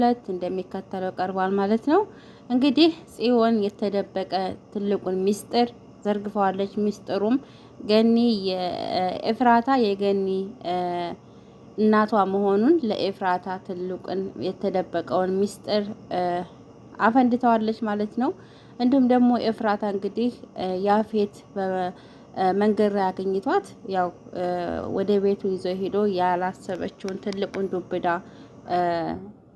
ሁለት እንደሚከተለው ቀርቧል ማለት ነው። እንግዲህ ጽዮን የተደበቀ ትልቁን ሚስጥር ዘርግፈዋለች። ሚስጥሩም ገኒ የኤፍራታ የገኒ እናቷ መሆኑን ለኤፍራታ ትልቁን የተደበቀውን ሚስጥር አፈንድተዋለች ማለት ነው። እንዲሁም ደግሞ ኤፍራታ እንግዲህ ያፌት መንገድ ላይ አገኝቷት ያው ወደ ቤቱ ይዞ ሄዶ ያላሰበችውን ትልቁን ዱብዳ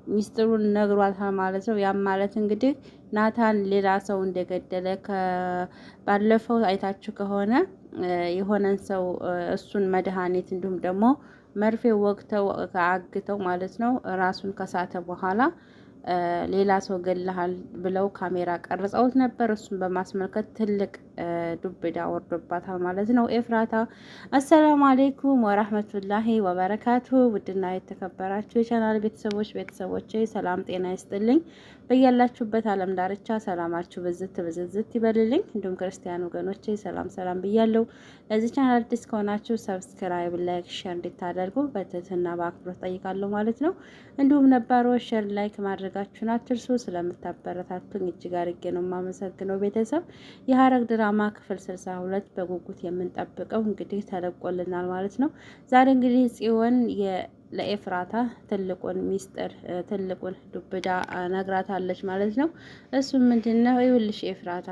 ሚስጥሩን ነግሯታል ማለት ነው። ያም ማለት እንግዲህ ናታን ሌላ ሰው እንደገደለ ባለፈው አይታችሁ ከሆነ የሆነን ሰው እሱን መድኃኒት እንዲሁም ደግሞ መርፌ ወግተው አግተው ማለት ነው ራሱን ከሳተ በኋላ ሌላ ሰው ገለሃል ብለው ካሜራ ቀርጸውት ነበር። እሱን በማስመልከት ትልቅ ዱብዳ ወርዶባታል ማለት ነው ኤፍራታ። አሰላሙ አሌይኩም ወራህመቱላሂ ወበረካቱ። ውድና የተከበራችሁ የቻናል ቤተሰቦች ሰላም ጤና ይስጥልኝ። በያላችሁበት ዓለም ዳርቻ ሰላማችሁ ብዝት ይበልልኝ። እንዲሁም ክርስቲያን ወገኖቼ ሰላም ብያለሁ። ለዚህ ቻናል አዲስ ከሆናችሁ ሰብስክራይብ፣ ላይክ፣ ሼር እንድታደርጉ በትህትና በአክብሮት ጠይቃለሁ ማለት ነው። እንዲሁም ነባሮች ሼር ላይክ ማድረጋችሁን አትርሱ። ስለምታበረታቱኝ እጅግ አድርጌ ነው የማመሰግነው። ቤተሰብ የሐረግ ድራማ ክፍል 62 በጉጉት የምንጠብቀው እንግዲህ ተለቆልናል ማለት ነው። ዛሬ እንግዲህ ጽዮን ለኤፍራታ ትልቁን ሚስጥር ትልቁን ዱብዳ ነግራታለች ማለት ነው። እሱም ምንድነው? ይኸውልሽ ኤፍራታ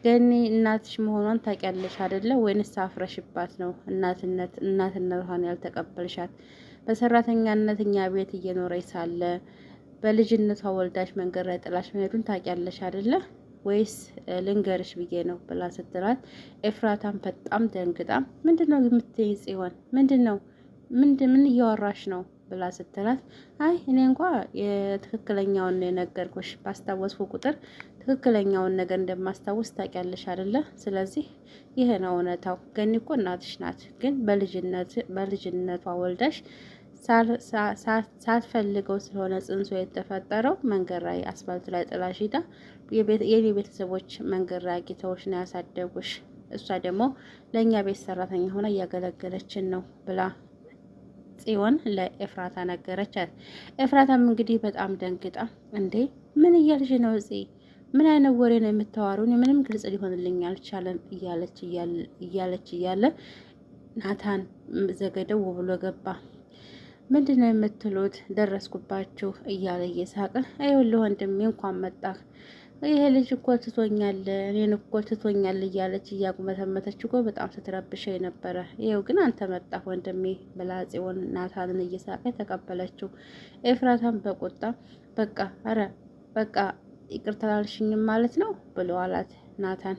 ገኒ እናትሽ መሆኗን ታውቂያለሽ አይደለ? ወይንስ አፍረሽባት ነው እናትነቷን ያልተቀበልሻት? በሰራተኛነት እኛ ቤት እየኖረች ሳለ በልጅነቷ ወልዳሽ መንገድ ላይ ጥላሽ መሄዱን ታውቂያለሽ አይደለ? ወይስ ልንገርሽ ብዬ ነው ብላ ስትላት ኤፍራታን በጣም ደንግጣ ምንድነው የምትይኝ ጽዮን? ምን እያወራሽ ነው ብላ ስትላት አይ እኔ እንኳ የትክክለኛውን የነገርኩሽ ባስታወስኩ ቁጥር ትክክለኛውን ነገር እንደማስታወስ ታውቂያለሽ አይደለ? ስለዚህ ይሄ ነው እውነታው። ገኒ እኮ እናትሽ ናት፣ ግን በልጅነቷ ወልዳሽ ሳትፈልገው ስለሆነ ጽንሶ የተፈጠረው መንገድ ላይ አስፋልት ላይ ጥላሽ ሂዳ የኔ ቤተሰቦች መንገድ ላይ አግኝተውሽ ነው ያሳደጉሽ። እሷ ደግሞ ለእኛ ቤት ሰራተኛ ሆና እያገለገለችን ነው ብላ ጽዮን ለኤፍራታ ነገረቻት። ኤፍራታም እንግዲህ በጣም ደንግጣ እንዴ ምን እያልሽ ነው ጽ ምን አይነት ወሬ ነው የምታወሩኝ? ምንም ግልጽ ሊሆንልኝ አልቻለም እያለች እያለ ናታን ዘገደው ብሎ ገባ። ምንድን ነው የምትሉት? ደረስኩባችሁ እያለ እየሳቀ አይወልህ ወንድሜ እንኳን መጣህ። ይሄ ልጅ እኮ ትቶኛል፣ እኔን እኮ ትቶኛል እያለች እያጉመተመተች እኮ በጣም ስትረብሸኝ ነበረ። ይኸው ግን አንተ መጣህ ወንድሜ ብላ ጽዮን ናታንን እየሳቀ ተቀበለችው። ኤፍራታን በቁጣ በቃ ይቅርታ አላልሽኝም ማለት ነው ብሎ አላት ናታን።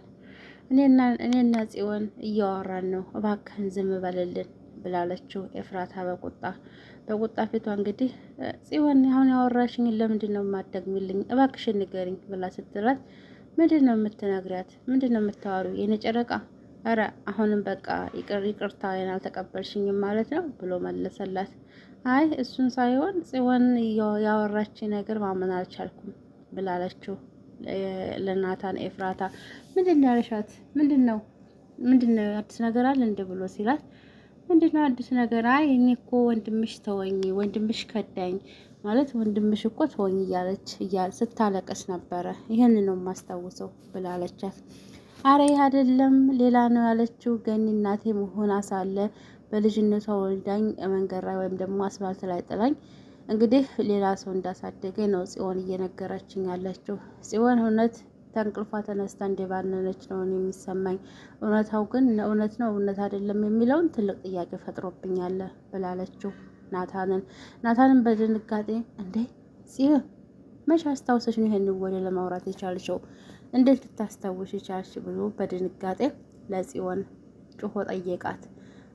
እኔና ጽዮን እያወራን ነው፣ እባክህን ዝም በልልን ብላለችው ኤፍራታ በቁጣ ፊቷ እንግዲህ ጽዮን አሁን ያወራሽኝ ለምንድን ነው የማትደግሚልኝ? እባክሽን ንገሪኝ ብላ ስትላት ምንድን ነው የምትነግሪያት? ምንድን ነው የምታወሩ የኔ ጨረቃ? ኧረ አሁንም በቃ ይቅርታ አልተቀበልሽኝም ማለት ነው ብሎ መለሰላት። አይ እሱን ሳይሆን ጽዮን ያወራች ነገር ማመን አልቻልኩም ብላለችው ለናታን። ኤፍራታ ምንድን ነው ያለሻት? ምንድን ነው አዲስ ነገር አለ እንደ ብሎ ሲላት ምንድነው አዲስ ነገር? አይ እኔ እኮ ወንድምሽ ተወኝ፣ ወንድምሽ ከዳኝ ማለት ወንድምሽ እኮ ተወኝ እያለች ስታለቀስ ነበረ። ይሄን ነው የማስታውሰው ብላለቻት። አረ ይሄ አይደለም ሌላ ነው ያለችው። ገኒ እናቴ መሆን ሳለ በልጅነቷ ወልዳኝ መንገድ ላይ ወይም ደግሞ አስፋልት ላይ ጥላኝ እንግዲህ ሌላ ሰው እንዳሳደገኝ ነው ጽዮን እየነገረችኝ ያለችው። ጽዮን እውነት ተንቅልፏ ተነስታ እንደባነነች ነው የሚሰማኝ። እውነታው ግን እውነት ነው እውነት አይደለም የሚለውን ትልቅ ጥያቄ ፈጥሮብኛል ብላለችው ናታንን በድንጋጤ እንዴ ጽዮን መቼ አስታውሰሽ ነው ይሄን ወሬ ለማውራት የቻልሽው? እንዴት ልታስታውሽ የቻልሽ ብሎ በድንጋጤ ለጽዮን ጮሆ ጠየቃት።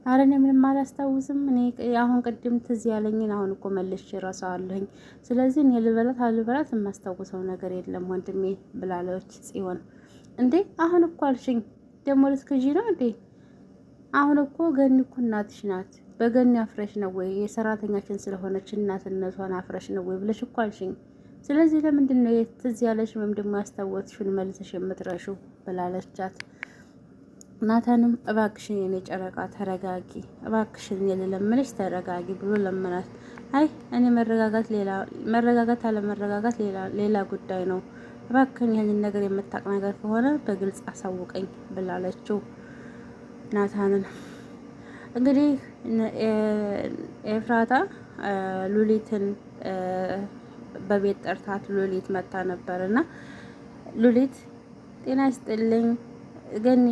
አረ እኔ ምንም አላስታውስም። እኔ አሁን ቅድም ትዝ ያለኝን አሁን እኮ መልሼ እረሳዋለሁኝ። ስለዚህ እኔ ልበላት የማስታውሰው ነገር የለም ወንድሜ ብላለች ጽዮን። እንዴ አሁን እኮ አልሽኝ ደግሞ ልትክጂ ነው እንዴ? አሁን እኮ ገኒ እኮ እናትሽ ናት። በገኒ አፍረሽ ነው ወይ የሰራተኛችን ስለሆነች እናትነቷን አፍረሽ ነው ወይ ብለሽ እኮ አልሽኝ። ስለዚህ ለምንድን ነው ትዝ ያለሽ ወይም ደግሞ ያስታወስሽውን መልሰሽ የምትረሺው ብላለቻት። ናታንም እባክሽን የኔ ጨረቃ ተረጋጊ፣ እባክሽን የልለምንሽ ተረጋጊ ብሎ ለመናት። አይ እኔ መረጋጋት አለመረጋጋት ሌላ ጉዳይ ነው፣ እባክን ይህንን ነገር የምታውቅ ነገር ከሆነ በግልጽ አሳውቀኝ ብላለችው ናታንን። እንግዲህ ኤፍራታ ሉሊትን በቤት ጠርታት ሉሊት መታ ነበርና ሉሊት ጤና ይስጥልኝ ገኒ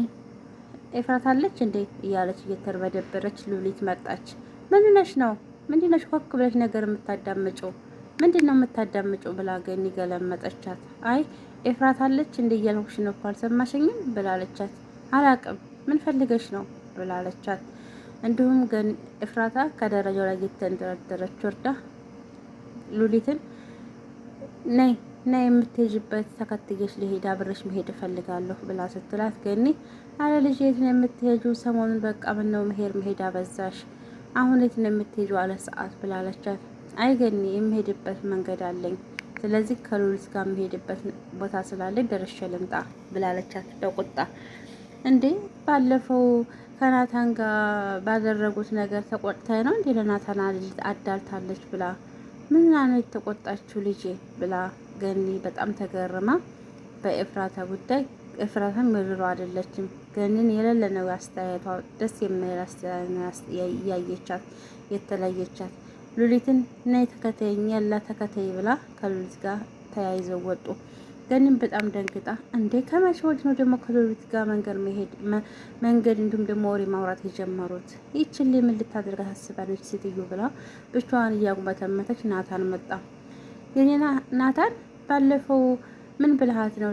ኤፍራታ አለች እንዴ እያለች እየተርበደበረች ሉሊት መጣች። ምንነሽ ነው ምንድነሽ ኮክ ብለሽ ነገር የምታዳምጪው ምንድነው የምታዳምጪው ብላ ገኒ ገለመጠቻት። አይ ኤፍራታ አለች እንዴ እያልኩሽ ነው እኮ አልሰማሽኝም ብላለቻት። አላቅም ምን ፈልገሽ ነው ብላለቻት። እንዲሁም ግን ኤፍራታ ከደረጃው ላይ እየተንደረደረች ወርዳ ሉሊትን ነይ የምትሄጂበት ተከትዬሽ ልሄድ አብረሽ መሄድ እፈልጋለሁ ብላ ስትላት ገኒ አለ ልጅ የት ነው የምትሄጂው? ሰሞኑን በቃ ምነው መሄድ አበዛሽ። አሁን የት ነው የምትሄጂው አለ ሰዓት ብላለቻት። አይ ገኒ የምሄድበት መንገድ አለኝ፣ ስለዚህ ከሉሊት ጋር የምሄድበት ቦታ ስላለኝ ደርሼ ልምጣ ብላለቻት በቁጣ። እንዴ ባለፈው ከናታን ጋር ባደረጉት ነገር ተቆጥታ ነው እንዴ ለናታን አዳልታለች ብላ ምን ነው የተቆጣችው ልጄ ብላ ገኒ በጣም ተገርማ በኤፍራታ ጉዳይ። ኤፍራታም ምድሮ አይደለችም ገኒን የሌለ ነው አስተያየቷ፣ ደስ የሚል አስተያየት ያየቻት የተለየቻት። ሉሊትን ነይ ተከተይኝ ያላ ተከተይ ብላ ከሉሊት ጋር ተያይዘው ወጡ። ገኒም በጣም ደንግጣ እንዴ ከመቼ ወዲህ ነው ደግሞ ከሉሊት ጋር መንገድ እንዲሁም ደግሞ ወሬ ማውራት የጀመሩት? ይችን ምን ልታደርጋ ታስባለች ሴትዮ ብላ ብቻዋን እያጉመተመተች ናታን መጣ። የኔና ናታን ባለፈው ምን ብልሃት ነው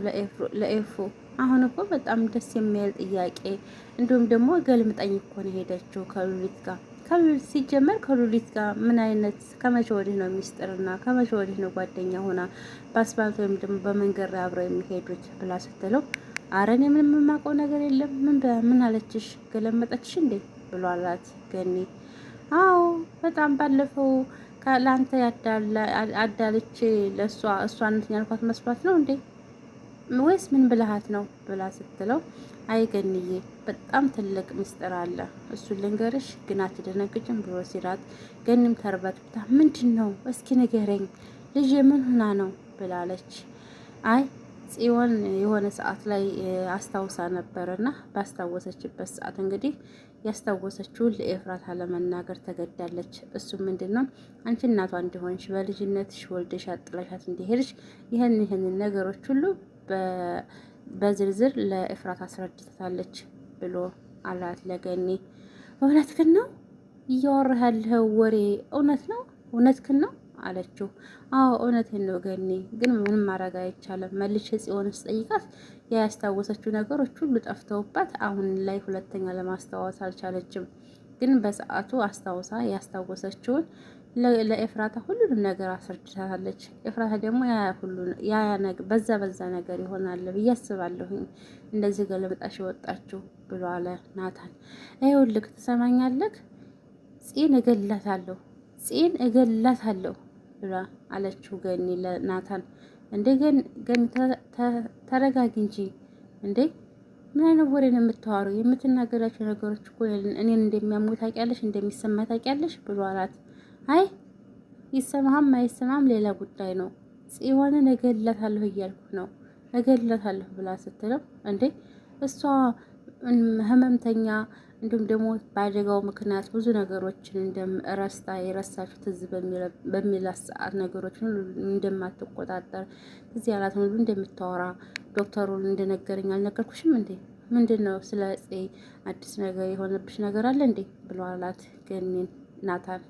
ለኤፉ? አሁን እኮ በጣም ደስ የሚል ጥያቄ እንዲሁም ደግሞ ገልምጠኝ እኮ ነው ሄደችው ከሉሊት ጋር። ከሉሊት ሲጀመር ከሉሊት ጋር ምን አይነት ከመቼ ወዲህ ነው ሚስጥርና ከመቼ ወዲህ ነው ጓደኛ ሆና በአስፋልት ወይም ደግሞ በመንገድ ላይ አብረው የሚሄዱት ብላ ስትለው አረ እኔ ምንም የማውቀው ነገር የለም። ምን አለችሽ? ገለመጠችሽ እንዴ ብሎ አላት ገኒ። አዎ በጣም ባለፈው ለአንተ አዳልቼ እሷን ያልኳት መስሏት ነው እንዴ ወይስ ምን ብልሃት ነው ብላ ስትለው አይ ገኒዬ በጣም ትልቅ ምስጢር አለ፣ እሱን ልንገርሽ ግን አትደነግጭም ብሎ ሲላት ገኒም ተርበትብታ ምንድን ነው እስኪ ንገረኝ ልጄ ምን ሆና ነው ብላለች። አይ ጽዮን የሆነ ሰዓት ላይ አስታውሳ ነበርና ባስታወሰችበት ሰዓት እንግዲህ ያስታወሰችውን ለኤፍራታ ለመናገር ተገዳለች። እሱ ምንድነው አንቺ እናቷ እንደሆንሽ በልጅነትሽ ወልደሽ አጥለሻት እንደሄድሽ ይህን ነገሮች ሁሉ በዝርዝር ለኤፍራታ አስረድታለች ብሎ አላት ለገኒ። እውነትህን ነው እያወራህ ያለኸው ወሬ እውነት ነው? እውነትህን ነው አለችው። አዎ እውነቴን ነው ገኒ፣ ግን ምንም ማድረግ አይቻልም። መልሼ ጽዮን ስጠይቃት ያስታወሰችው ነገሮች ሁሉ ጠፍተውባት አሁን ላይ ሁለተኛ ለማስታወስ አልቻለችም። ግን በሰዓቱ አስታውሳ ያስታወሰችውን ለኤፍራታ ሁሉንም ነገር አስረድታታለች። ኤፍራታ ደግሞ በዛ ነገር ይሆናል ብዬ አስባለሁኝ እንደዚህ ገለምጣሽ ወጣችሁ ብሎ አለ ናታን። ይኸውልህ ትሰማኛለህ? ጽን እገላታለሁ ብላ አለችው ገኒ ለናታን። እንዴ ገኒ ተረጋጊ እንጂ እንዴ ምን አይነት ወሬ ነው የምታወሩ? የምትናገራቸው ነገሮች እኮ እኔን እንደሚያሙ ታውቂያለሽ፣ እንደሚሰማ ታውቂያለሽ ብሎ አላት። አይ ይሰማህም አይሰማም ሌላ ጉዳይ ነው። ጽዮንን እገላታለሁ እያልኩ ነው እገላታለሁ ብላ ስትለው እንዴ እሷ ህመምተኛ እንዲሁም ደግሞ በአደጋው ምክንያት ብዙ ነገሮችን የረሳችው ትዝ በሚላት ሰዓት ነገሮችን ሁሉ እንደማትቆጣጠር እዚህ ያላት ሁሉ እንደምታወራ ዶክተሩን እንደነገረኝ አልነገርኩሽም እንዴ? ምንድን ነው ስለ ጽ አዲስ ነገር የሆነብሽ ነገር አለ እንዴ ብሎ አላት ገኒን ናታን።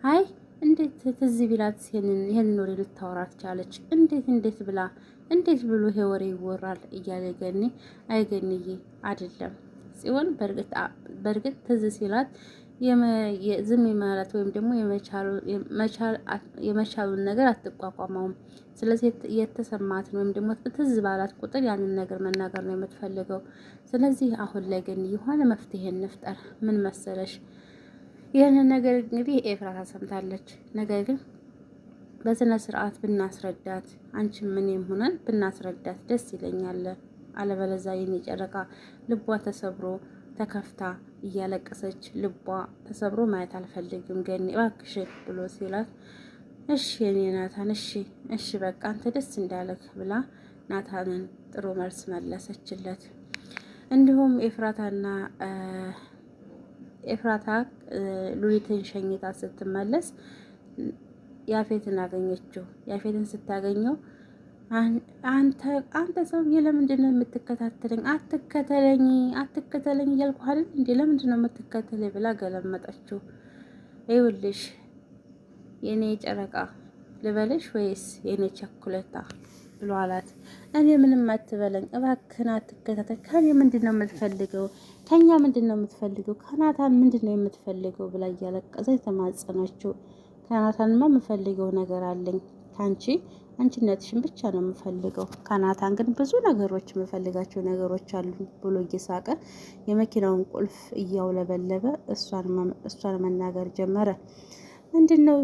አይ እንዴት ትዝ ቢላት ይሄንን ወሬ ልታወራ ትቻለች? እንዴት ብሎ ይሄ ወሬ ይወራል እያለ ገኒ አይ ገኒዬ አይደለም ጽዮን በእርግጥ ትዝ ሲላት ዝም ማለት ወይም ደግሞ የመቻሉን ነገር አትቋቋመውም። ስለዚህ የተሰማትን ወይም ደግሞ ትዝ ባላት ቁጥር ያንን ነገር መናገር ነው የምትፈልገው። ስለዚህ አሁን ላይ ግን የሆነ መፍትሄ እንፍጠር። ምን መሰለሽ? ይህንን ነገር እንግዲህ ኤፍራታ ሰምታለች። ነገር ግን በስነ ስርዓት ብናስረዳት፣ አንቺ ምንም ሆነን ብናስረዳት ደስ ይለኛል አለበለዚያ የኔ ጨረቃ ልቧ ተሰብሮ ተከፍታ እያለቀሰች ልቧ ተሰብሮ ማየት አልፈልግም ገኒ እባክሽ ብሎ ሲላት እሺ የኔ ናታን እሺ በቃ አንተ ደስ እንዳለህ ብላ ናታንን ጥሩ መልስ መለሰችለት። እንዲሁም ኤፍራታ ሉሊትን ሸኝታ ስትመለስ ያፌትን አገኘችው። ያፌትን ስታገኘው አንተ ሰውዬ ለምንድን ነው የምትከታተለኝ? አትከተለኝ እያልኩህ አይደል እንዴ? ለምንድን ነው የምትከተለኝ ብላ ገለመጠችው። ይኸውልሽ የኔ ጨረቃ ልበልሽ ወይስ የኔ ቸኩለታ ብሎ አላት። እኔ ምንም አትበለኝ እባክህን አትከታተል። ከኔ ምንድን ነው የምትፈልገው? ከኛ ምንድን ነው የምትፈልገው? ከናታን ምንድን ነው የምትፈልገው ብላ እያለቀሰች ተማጸነችው። ከናታንማ የምፈልገው ነገር አለኝ ካንቺ አንቺነትሽን ብቻ ነው የምፈልገው። ከናታን ግን ብዙ ነገሮች የምፈልጋቸው ነገሮች አሉ ብሎ እየሳቀ የመኪናውን ቁልፍ እያውለበለበ እሷን መናገር ጀመረ። ምንድነው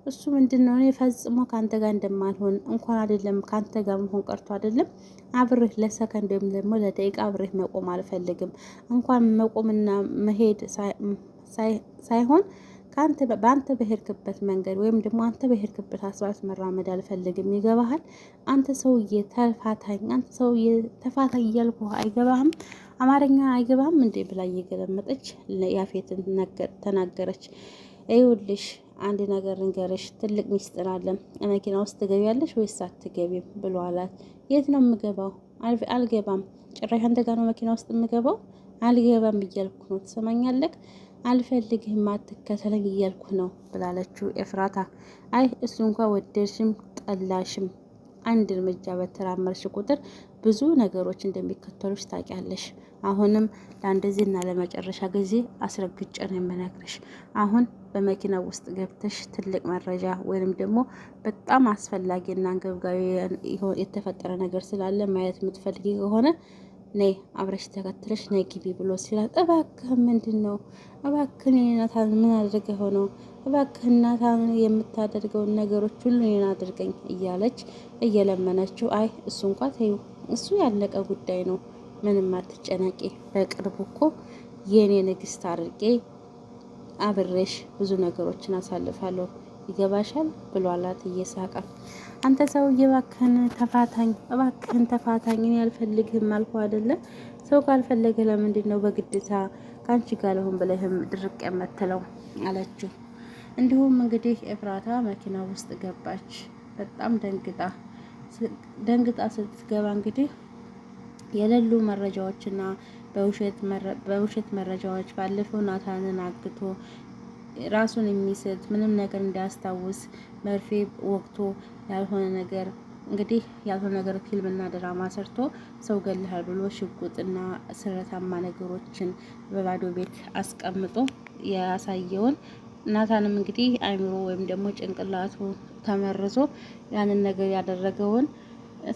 እሱ ምንድነው? እኔ ፈጽሞ ካንተ ጋር እንደማልሆን እንኳን አይደለም ካንተ ጋር መሆን ቀርቶ አይደለም አብሬህ ለሰከንድ ወይም ደግሞ ለደቂቃ አብሬህ መቆም አልፈልግም። እንኳን መቆምና መሄድ ሳይሆን በአንተ በሄድክበት መንገድ ወይም ደግሞ አንተ በሄድክበት አስፋልት መራመድ አልፈልግም። ይገባሃል? አንተ ሰውዬ ተፋታኝ፣ አንተ ሰውዬ ተፋታኝ እያልኩ አይገባህም? አማርኛ አይገባህም እንዴ ብላ እየገለመጠች ያፌትን ተናገረች። ይኸውልሽ አንድ ነገር እንገርሽ፣ ትልቅ ሚስጥር አለ። መኪና ውስጥ ትገቢያለሽ ወይስ አትገቢም ብሎ አላት። የት ነው የምገባው? አልገባም። ጭራሽ አንተ ጋር ነው መኪና ውስጥ የምገባው? አልገባም እያልኩ ነው። ትሰማኛለህ? አልፈልግህም፣ አትከተለኝ እያልኩ ነው ብላለችው ኤፍራታ። አይ እሱ እንኳን ወደድሽም ጠላሽም አንድ እርምጃ በተራመድሽ ቁጥር ብዙ ነገሮች እንደሚከተሉሽ ታውቂያለሽ። አሁንም ለአንደዚህና ለመጨረሻ ጊዜ አስረግጬ ነው የምነግርሽ። አሁን በመኪና ውስጥ ገብተሽ ትልቅ መረጃ ወይንም ደግሞ በጣም አስፈላጊና አንገብጋቢ የተፈጠረ ነገር ስላለ ማየት የምትፈልጊ ከሆነ ነይ አብረሽ ተከትለሽ ነይ ግቢ ብሎ ሲላት፣ እባክህ ምንድን ነው? እባክህ ናታን ምን አድርገህ ሆነው? እባክህ ናታን የምታደርገውን ነገሮች ሁሉ እኔን አድርገኝ እያለች እየለመነችው፣ አይ እሱ እንኳን ተይው፣ እሱ ያለቀ ጉዳይ ነው፣ ምንም አትጨነቂ። በቅርቡ እኮ የኔ ንግስት አድርጌ አብሬሽ ብዙ ነገሮችን አሳልፋለሁ፣ ይገባሻል ብሎ አላት እየሳቀ። አንተ ሰውዬ እባክህን ተፋታኝ፣ እኔ አልፈልግህም አልኩ አይደለ? ሰው ካልፈለገ ለምንድን ነው በግድታ ከአንቺ ጋር ለሁን ብለህም ድርቅ የምትለው አለችው። እንዲሁም እንግዲህ ኤፍራታ መኪና ውስጥ ገባች። በጣም ደንግጣ ስትገባ እንግዲህ የሌሉ መረጃዎችና በውሸት መረጃዎች ባለፈው ናታንን አግቶ ራሱን የሚስት ምንም ነገር እንዳያስታውስ መርፌ ወቅቶ ያልሆነ ነገር ፊልምና ድራማ ሰርቶ ሰው ገልሃል ብሎ ሽጉጥና ስለታማ ነገሮችን በባዶ ቤት አስቀምጦ ያሳየውን ናታንም እንግዲህ አይምሮ ወይም ደግሞ ጭንቅላቱ ተመርዞ ያንን ነገር ያደረገውን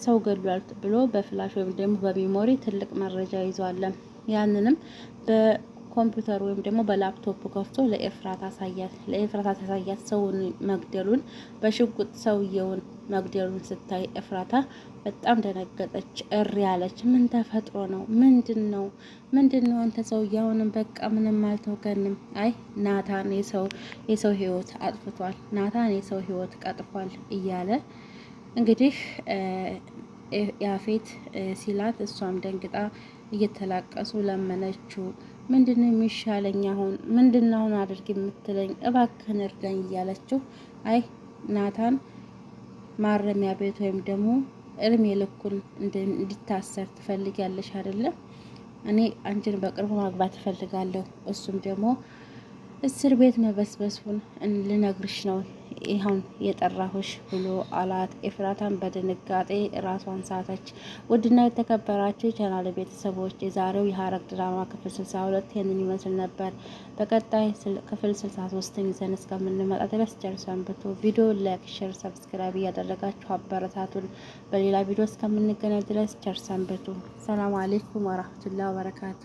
ሰው ገሏል ብሎ በፍላሽ ወይም ደግሞ በሜሞሪ ትልቅ መረጃ ይዟል። ያንንም በኮምፒውተር ወይም ደግሞ በላፕቶፕ ከፍቶ ለኤፍራታ ታሳያት። ሰውን መግደሉን በሽጉጥ ሰውየውን መግደሉን ስታይ ኤፍራታ በጣም ደነገጠች፣ እሪ ያለች። ምን ተፈጥሮ ነው? ምንድነው? አንተ ሰውዬ አሁንም በቃ ምንም አልተውከንም። አይ ናታን የሰው ህይወት አጥፍቷል፣ ናታን የሰው ህይወት ቀጥፏል እያለ እንግዲህ ያፌት ሲላት እሷም ደንግጣ እየተላቀሱ ለመነችው። ምንድነው የሚሻለኝ? ምንድነው አድርግ የምትለኝ? እባክህን እርዳኝ እያለችው፣ አይ ናታን ማረሚያ ቤት ወይም ደግሞ እድሜ ልኩን እንዲታሰር ትፈልጊያለሽ አይደለ? እኔ አንቺን በቅርቡ ማግባት እፈልጋለሁ። እሱም ደግሞ እስር ቤት መበስበሱን ልነግርሽ ነው ይሁን የጠራሁሽ ብሎ አላት። ኤፍራታን በድንጋጤ ራሷን ሳተች። ውድና የተከበራችሁ የቻናል ቤተሰቦች የዛሬው የሐረግ ድራማ ክፍል 62 ይህንን ይመስል ነበር። በቀጣይ ክፍል 63 ይዘን እስከምንመጣ ድረስ ቸር ሰንብቱ። ቪዲዮ ላይክ፣ ሼር፣ ሰብስክራይብ እያደረጋችሁ አበረታቱን። በሌላ ቪዲዮ እስከምንገናኝ ድረስ ቸር ሰንብቱ። ሰላም አለይኩም ወራህመቱላሂ ወበረካቱ።